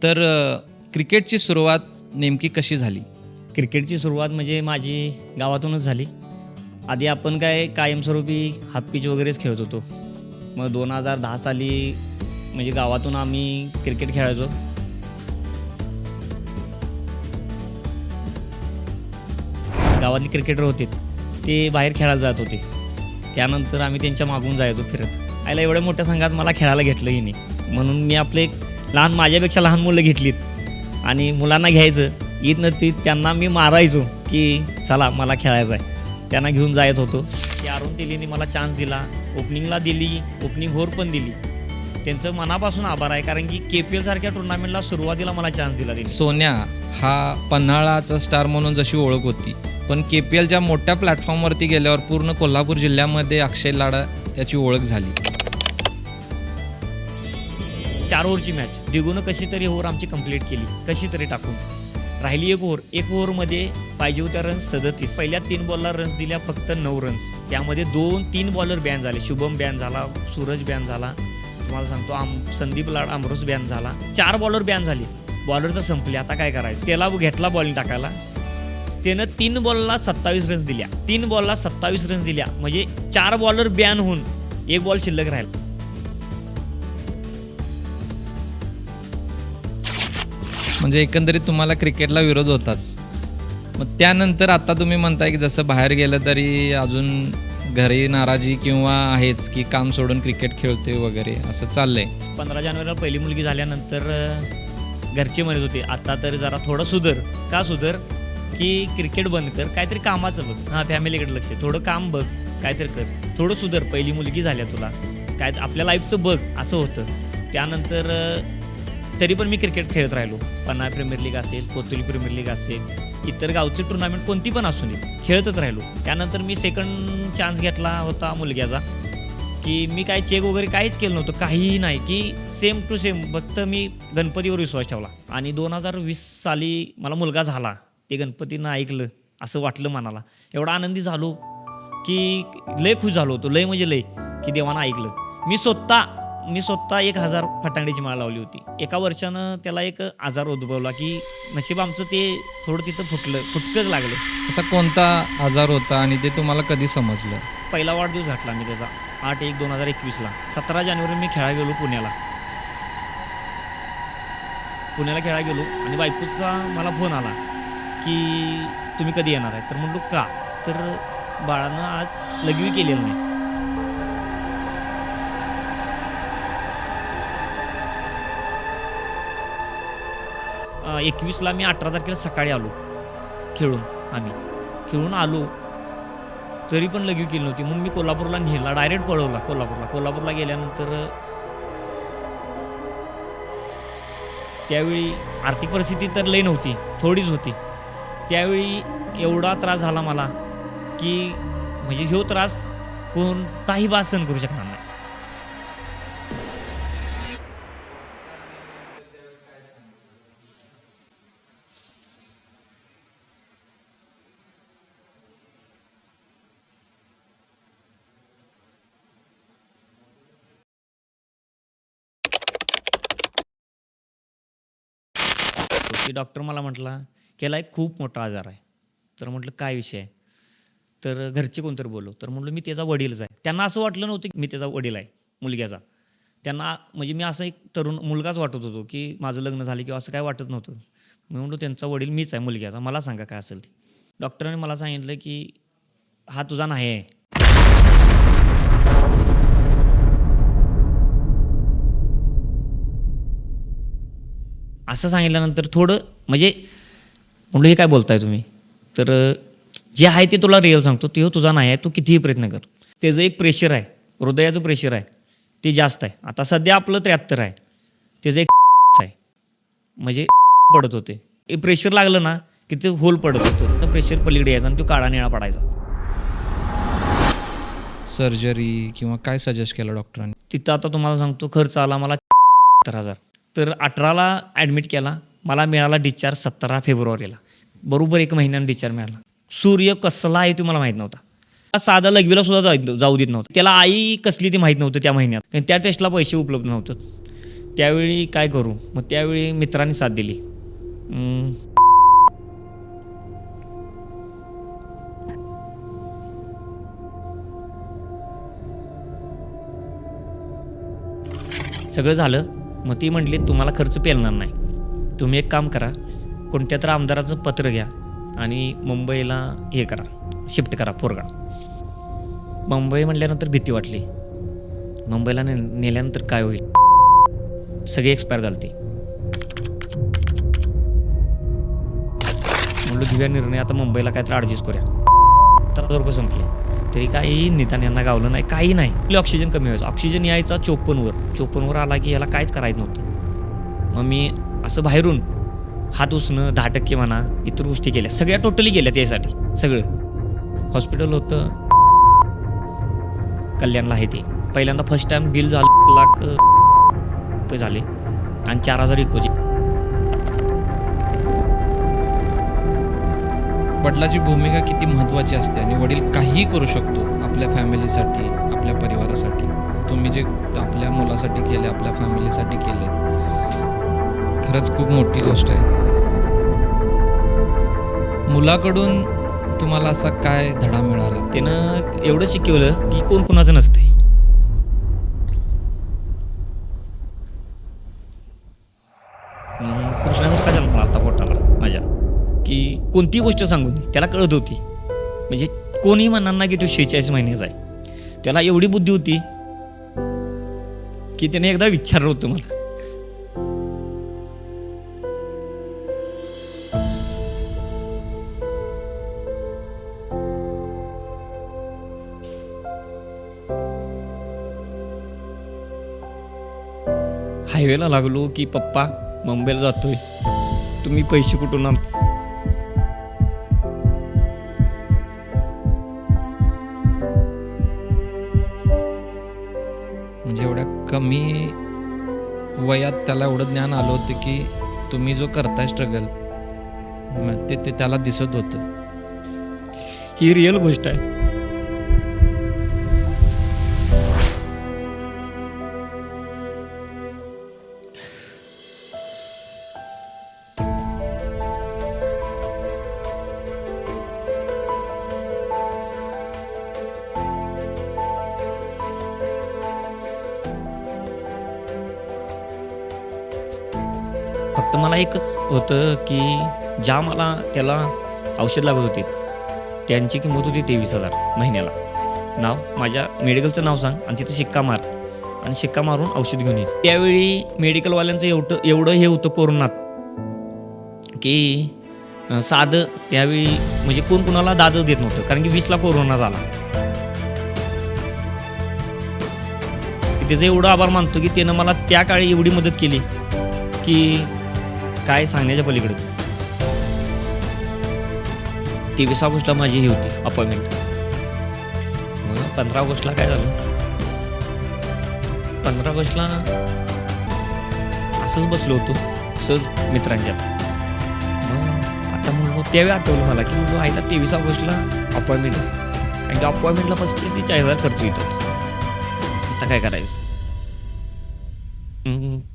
तर क्रिकेटची सुरुवात नेमकी कशी झाली? क्रिकेटची सुरुवात म्हणजे माझी गावातूनच झाली. आधी आपण काय कायमस्वरूपी हाफ पिच वगैरेच खेळत होतो. मग 2010 साली म्हणजे गावातून आम्ही क्रिकेट खेळायचो. गावातले क्रिकेटर होते ते बाहेर खेळायला जात होते. त्यानंतर आम्ही त्यांच्या मागून जायचो फिरत. आईला एवढ्या मोठ्या संघात मला खेळायला घेतलंही नाही, म्हणून मी आपले माझ्यापेक्षा लहान मुलं घेतलीत आणि मुलांना घ्यायचं येत नव्हती त्यांना मी मारायचो की चला मला खेळायचं आहे. त्यांना घेऊन जायत होतो. ते अरुण तेलीने मला चान्स दिला, ओपनिंगला दिली, ओपनिंग होर पण दिली. त्यांचं मनापासून आभार आहे, कारण की KPL सारख्या टुर्नामेंटला सुरुवातीला मला चान्स दिला त्यांनी. सोन्या हा पन्हाळाचा स्टार म्हणून जशी ओळख होती, पण KPLच्या मोठ्या प्लॅटफॉर्मवरती गेल्यावर पूर्ण कोल्हापूर जिल्ह्यामध्ये अक्षय लाडा याची ओळख झाली. 4 ओव्हरची मॅच दिगूनं कशी तरी ओव्हर आमची कंप्लीट केली, कशी तरी टाकून. राहिली एक ओव्हरमध्ये पाहिजे होत्या रन्स 37. पहिल्या 3 बॉलला रन्स दिल्या फक्त 9 रन्स. त्यामध्ये 2-3 बॉलर बॅन झाले. शुभम बॅन झाला, सूरज बॅन झाला, तुम्हाला सांगतो संदीप लाड अमरोस बॅन झाला. 4 बॉलर बॅन झाले. बॉलर तर संपले, आता काय करायचं. त्याला घेतला बॉलिंग टाकायला. त्यानं 3 बॉलला 27 रन्स दिल्या. 3 बॉलला 27 रन्स दिल्या म्हणजे 4 बॉलर बॅन होऊन 1 बॉल शिल्लक राहिला. म्हणजे एकंदरीत तुम्हाला क्रिकेटला विरोध होताच. मग त्यानंतर आता तुम्ही म्हणताय की जसं बाहेर गेलं तरी अजून घरी नाराजी किंवा आहेच की काम सोडून क्रिकेट खेळते वगैरे असं चाललंय. 15 जानेवारीला पहिली मुलगी झाल्यानंतर घरचे म्हणत होते आता तर जरा थोडं सुधर. का सुधर की क्रिकेट बंद कर, काहीतरी कामाचं बघ, हां फॅमिलीकडे लक्ष, थोडं काम बघ, काहीतरी कर, थोडं सुधर, पहिली मुलगी झाल्या तुला, काय आपल्या लाईफचं बघ, असं होतं. त्यानंतर तरी पण मी क्रिकेट खेळत राहिलो. पन्हाळ प्रीमियर लीग असेल, कोतुली प्रीमियर लीग असेल, इतर गावची टुर्नामेंट कोणती पण असू नये, खेळतच राहिलो. त्यानंतर मी सेकंड चान्स घेतला होता मुलग्याचा, की मी काय चेक वगैरे काहीच केलं नव्हतं, काहीही नाही, की सेम टू सेम फक्त मी गणपतीवर विश्वास ठेवला. आणि 2020 साली मला मुलगा झाला. ते गणपतीनं ऐकलं असं वाटलं मनाला. एवढा आनंदी झालो की लय खुश झालो होतो, लय म्हणजे लय, की देवानं ऐकलं. मी स्वतः 1000 फटांगडीची माळ लावली होती. एका वर्षानं त्याला एक आजार उद्भवला, की नशीब आमचं ते थोडं तिथं फुटकंच लागलं. असा कोणता आजार होता आणि ते तुम्हाला कधी समजलं? पहिला वाढदिवस घातला मी त्याचा 8/1/2021ला. 17 जानेवारी मी खेळायला गेलो पुण्याला खेळायला गेलो आणि बायकोचा मला फोन आला की तुम्ही कधी येणार आहे. तर म्हणलो का, तर बाळानं आज लघवी केलेलं नाही. अ, 21ला मी 18 तारखेला सकाळी आलो खेळून आलो, तरी पण लघवी केली नव्हती. म्हणून मी कोल्हापूरला नेला, डायरेक्ट पळवला कोल्हापूरला गेल्यानंतर त्यावेळी आर्थिक परिस्थिती तर लई नव्हती, थोडीच होती. त्यावेळी एवढा त्रास झाला मला की म्हणजे ह्यो त्रास कोणताही बाळ सहन करू शकणार नाही. की डॉक्टर मला म्हटला त्याला एक खूप मोठा आजार आहे. तर म्हटलं काय विषय आहे, तर घरचे कोणतरी बोललो. तर म्हटलं मी त्याचा वडीलच आहे. त्यांना असं वाटलं नव्हतं की मी त्याचा वडील आहे मुलग्याचा. त्यांना म्हणजे मी असं एक तरुण मुलगाच वाटत होतो, की माझं लग्न झालं किंवा असं काय वाटत नव्हतं. मी म्हटलं त्यांचा वडील मीच आहे मुलग्याचा, मला सांगा काय असेल ते. डॉक्टरांनी मला सांगितलं की हा तुझा नाही आहे. असं सांगितल्यानंतर थोडं म्हणजे म्हणलं हे काय बोलताय तुम्ही, तर जे आहे ते तुला रिअल सांगतो, ते तुझा नाही आहे, तू कितीही प्रयत्न कर. त्याचं एक प्रेशर आहे, हृदयाचं प्रेशर आहे ते जास्त आहे. आता सध्या आपलं 73 आहे, त्याचं एक आहे म्हणजे पडत होते. हे प्रेशर लागलं ना की ते होल पडत होतं, तर प्रेशर पलीकडे यायचा आणि तो काळा निळा पडायचा. सर्जरी किंवा काय सजेस्ट केलं डॉक्टरांनी? तिथं आता तुम्हाला सांगतो खर्च आला मला 70,000. तर 18ला ॲडमिट केला, मला मिळाला डिस्चार्ज 17 फेब्रुवारीला. बरोबर 1 महिन्यानं डिस्चार्ज मिळाला. सूर्य कसला आहे ते मला माहीत नव्हता. साधा लघवीला सुद्धा जाऊ देत नव्हतं. त्याला आई कसली ती माहीत नव्हतं त्या महिन्यात, कारण त्या टेस्टला पैसे उपलब्ध नव्हतं. त्यावेळी काय करू, मग त्यावेळी मित्रांनी साथ दिली. सगळं झालं. मग ती म्हटली तुम्हाला खर्च पेलणार नाही, तुम्ही एक काम करा, कोणत्या तर आमदाराचं पत्र घ्या आणि मुंबईला हे करा, शिफ्ट करा पोरगा. मुंबई म्हटल्यानंतर भीती वाटली. मुंबईला नेल्यानंतर काय होईल, सगळी एक्सपायर झाली. म्हणलं घेऊया निर्णय, आता मुंबईला काय तर ॲडजस्ट करूया. 17,000 रुपये संपले तरी काही निदान यांना गावलं नाही, काही नाही. आपली ऑक्सिजन कमी व्हायचं, ऑक्सिजन यायचा 54वर आला की याला काहीच करायचं नव्हतं. मग मी असं बाहेरून हात उसणं 10% म्हणा, इतर गोष्टी केल्या, सगळ्या टोटली केल्या त्यासाठी. सगळं हॉस्पिटल होतं कल्याणला आहे ते. पहिल्यांदा फर्स्ट टाइम बिल झालं ₹1,00,000 झाले आणि 4,000 इकोचे. वडिलाची भूमिका किती महत्त्वाची असते आणि वडील काहीही करू शकतो आपल्या फॅमिलीसाठी, आपल्या परिवारासाठी. तुम्ही जे आपल्या मुलासाठी केले, आपल्या फॅमिलीसाठी केले, खरंच खूप मोठी गोष्ट आहे. मुलाकडून तुम्हाला असा काय धडा मिळाला? त्यानं एवढं शिकवलं की कोण कोणाचं नसतंय. कृष्णाचं काय झालं मला आता पोटाला माझ्या, की कोणती गोष्ट सांगू नये, त्याला कळत होती. म्हणजे कोणी म्हणणार ना की तो 46 महिन्याचा आहे. त्याला एवढी बुद्धी होती की त्याने एकदा विचारलं होतं मला, हायवेला लागलो की पप्पा मुंबईला जातोय, तुम्ही पैसे कुठून आण. म्हणजे एवढ्या कमी वयात त्याला एवढं ज्ञान आलं होतं की तुम्ही जो करताय स्ट्रगल ते त्याला दिसत होतं. ही रिअल गोष्ट आहे. फक्त मला एकच होतं की ज्या मला त्याला औषध लागत होते त्यांची किंमत होती 23,000 महिन्याला. नाव माझ्या मेडिकलचं नाव सांग आणि तिथं शिक्का मार आणि शिक्का मारून औषध घेऊन ये. त्यावेळी मेडिकलवाल्यांचं एवढं हे होतं कोरोनात की साधं त्यावेळी म्हणजे कोण कुणाला दादच देत नव्हतं, कारण की 20ला कोरोना झाला. त्याचं एवढं आभार मानतो की त्यानं मला त्या काळी एवढी मदत केली की काय सांगण्याच्या पलीकडे. 23 ऑगस्टला माझी ही होती अपॉइंटमेंट. मग 15 ऑगस्टला काय झालं, 15 ऑगस्टला असंच बसलो होतो सहज मित्रांच्यात. मग आता म्हणलो त्यावेळी आठवलं मला की म्हणलो आईला 23 ऑगस्टला अपॉइंटमेंट आहे, कारण की अपॉइंटमेंटला 35,000 ते 40,000 खर्च येतो. आता काय करायचं.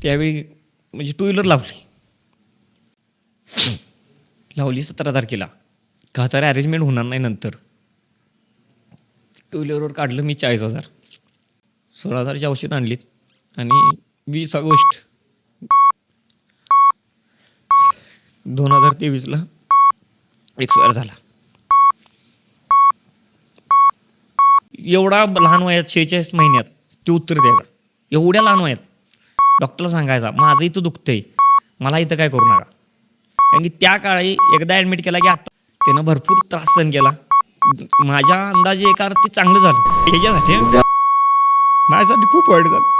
त्यावेळी म्हणजे 2 व्हीलर लावली 17 तारखेला. का तर अरेंजमेंट होणार नाही नंतर. 2 व्हीलरवर काढलं मी 40,000. 16,000ची औषध आणलीत आणि 20 ऑगस्ट 2023ला एक्सपायर झाला. एवढा लहान वयात 46 महिन्यात ते उत्तर द्यायचा, एवढ्या लहान वयात डॉक्टरला सांगायचा माझं इथं दुखतंय, मला इथं काय करू नका. कारण की त्या काळी एकदा ॲडमिट केला की आता त्यानं भरपूर त्रास सहन केला. माझ्या अंदाजे एका अर्थी चांगलं झालं. त्याच्यासाठी माझ्यासाठी खूप वाईट झालं.